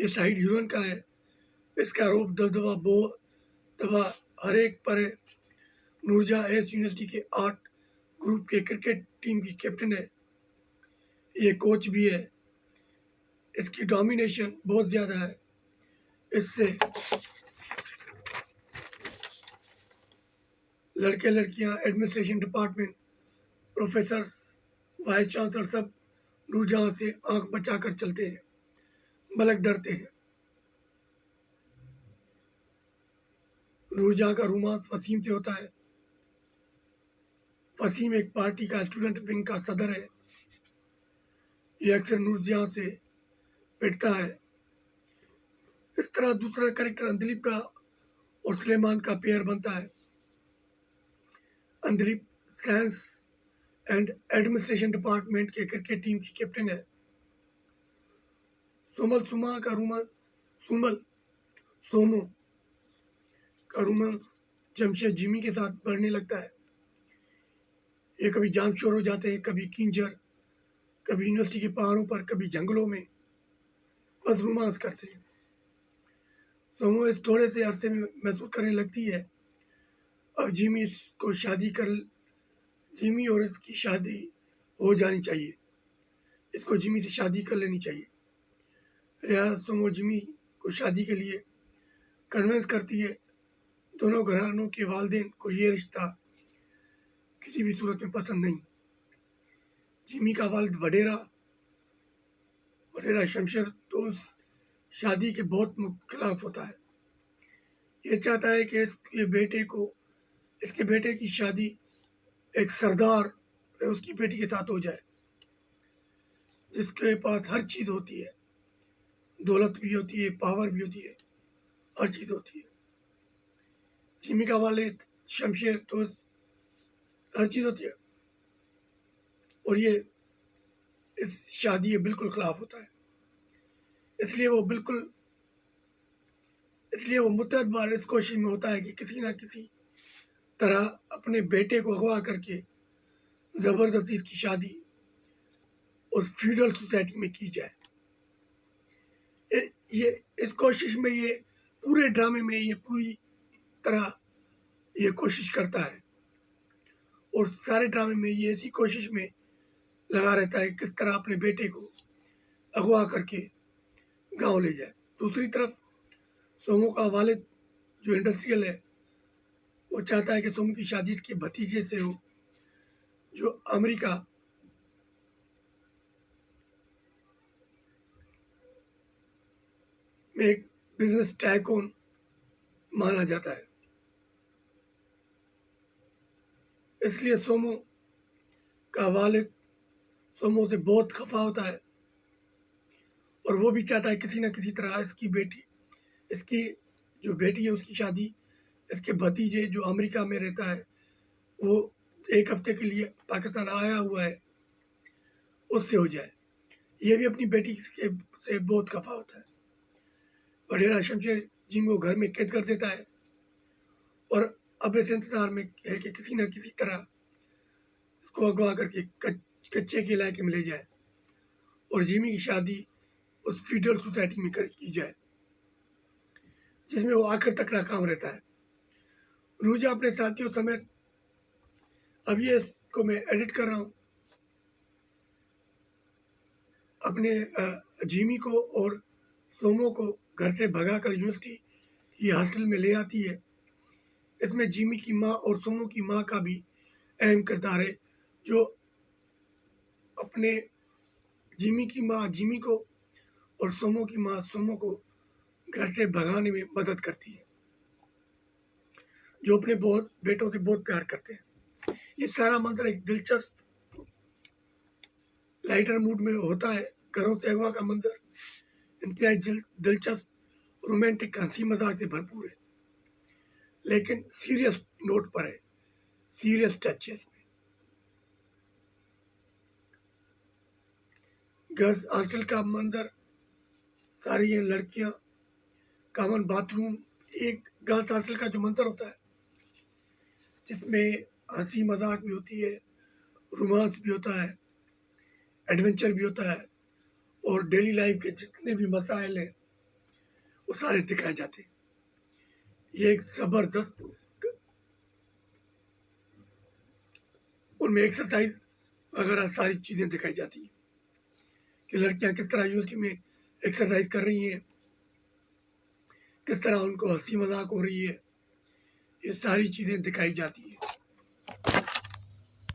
یہ side heroine کا ہے. اس کا روپ دبدبا بو دبا ہر ایک پر ہے. نورجہاں ایس یونیورسٹی کے آرٹ گروپ کے کرکٹ ٹیم کی کیپٹن ہے. یہ کوچ بھی ہے. اس کی ڈومینیشن بہت زیادہ ہے. اس سے لڑکے لڑکیاں administration department professors vice chancellor سب نورجہاں سے آنکھ بچا کر چلتے ہیں بلکہ ڈرتے ہیں. نورجہاں کا رومانس وسیم سے ہوتا ہے. وسیم ایک پارٹی کا اسٹوڈنٹ ونگ کا صدر ہے. یہ اکثر نورجہاں سے پٹتا ہے. اس طرح دوسرا کریکٹر اندلیپ کا اور سلیمان کا پیئر بنتا ہے. اندلیپ سائنس اینڈ ایڈمنسٹریشن ڈپارٹمنٹ کے کرکٹ ٹیم کی کیپٹن ہے. سومو کا رومانس جمشید جیمی کے ساتھ بڑھنے لگتا ہے. یہ کبھی جام شور ہو جاتے ہیں, کبھی کینجر, کبھی یونیورسٹی کے پہاڑوں پر, کبھی جنگلوں میں, بس رومانس کرتے ہیں. سومو اس تھوڑے سے عرصے میں محسوس کرنے لگتی ہے اب جیمی اور اس کی شادی ہو جانی چاہیے. اس کو جیمی سے شادی کر لینی چاہیے. لہٰذا سومو جیمی کو شادی کے لیے کنونس کرتی ہے. دونوں گھرانوں کے والدین کو یہ رشتہ کسی بھی صورت میں پسند نہیں. جیمی کا والد وڈیرا شمشیر تو اس شادی کے بہت خلاف ہوتا ہے. یہ چاہتا ہے کہ اس کے بیٹے کی شادی ایک سردار اس کی بیٹی کے ساتھ ہو جائے جس کے پاس ہر چیز ہوتی ہے, دولت بھی ہوتی ہے, پاور بھی ہوتی ہے, ہر چیز ہوتی ہے. جیمی کا والد شمشیر تو ہر چیز ہوتی ہے اور یہ اس شادی کے بالکل خلاف ہوتا ہے. اس لیے وہ متعدد بار اس کوشش میں ہوتا ہے کہ کسی نہ کسی طرح اپنے بیٹے کو اغوا کر کے زبردستی اس کی شادی اس فیوڈل سوسائٹی میں کی جائے. یہ اس کوشش میں, یہ پورے ڈرامے میں یہ پوری طرح یہ کوشش کرتا ہے اور سارے ڈرامے میں یہ اسی کوشش میں لگا رہتا ہے کس طرح اپنے بیٹے کو اغوا کر کے گاؤں لے جائے. دوسری طرف سومو کا والد جو انڈسٹریل ہے وہ چاہتا ہے کہ سومو کی شادی اس کے بھتیجے سے ہو جو امریکہ میں ایک بزنس ٹائکون مانا جاتا ہے. اس لیے سومو کا والد سومو سے بہت خفا ہوتا ہے اور وہ بھی چاہتا ہے کسی نہ کسی طرح اس کی جو بیٹی ہے اس کی شادی اس کے بھتیجے جو امریکہ میں رہتا ہے, وہ ایک ہفتے کے لیے پاکستان آیا ہوا ہے, اس سے ہو جائے. یہ بھی اپنی بیٹی سے بہت خفا ہوتا ہے. وڈیرا شمشیر جن کو گھر میں قید کر دیتا ہے اور اب اس انتظار میں ہے کہ کسی نہ کسی طرح اس کو اغوا کر کے کچے کے علاقے میں لے جائے اور جیمی کی شادی اس فیوڈل سوسائٹی میں کی جائے جس میں وہ آخر تک ناکام رہتا ہے. روجا اپنے ساتھیوں سمیت, اب یہ اس کو میں ایڈٹ کر رہا ہوں, اپنے جیمی کو اور سومو کو گھر سے بھگا کر یونیورسٹی کی ہاسٹل میں لے آتی ہے. اس میں جیمی کی ماں اور سومو کی ماں کا بھی اہم کردار ہے جو اپنے جیمی کی ماں جیمی کو اور سومو کی ماں سومو کو گھر سے بھگانے میں مدد کرتی ہے, جو اپنے بیٹوں سے بہت پیار کرتے ہیں. یہ سارا منظر ایک دلچسپ لائٹر موڈ میں ہوتا ہے. گھروں سے اغوا کا منظر انتہائی دلچسپ رومانٹک ہنسی مذاق سے بھرپور ہے لیکن سیریس نوٹ پر ہے, سیریس ٹچز میں. گرلز ہاسٹل کا منظر, ساری یہ لڑکیاں, کامن باتھ روم, ایک گرلز ہاسٹل کا جو منظر ہوتا ہے جس میں ہنسی مذاق بھی ہوتی ہے, رومانس بھی ہوتا ہے, ایڈونچر بھی ہوتا ہے اور ڈیلی لائف کے جتنے بھی مسائل ہیں وہ سارے دکھائے جاتے ہیں. یہ ایک زبردست ان میں ایکسرسائز وغیرہ ساری چیزیں دکھائی جاتی ہیں کہ لڑکیاں کس طرح یونیورسٹی میں ایکسرسائز کر رہی ہیں، کس طرح ان کو ہنسی مذاق ہو رہی ہے، یہ ساری چیزیں دکھائی جاتی ہیں.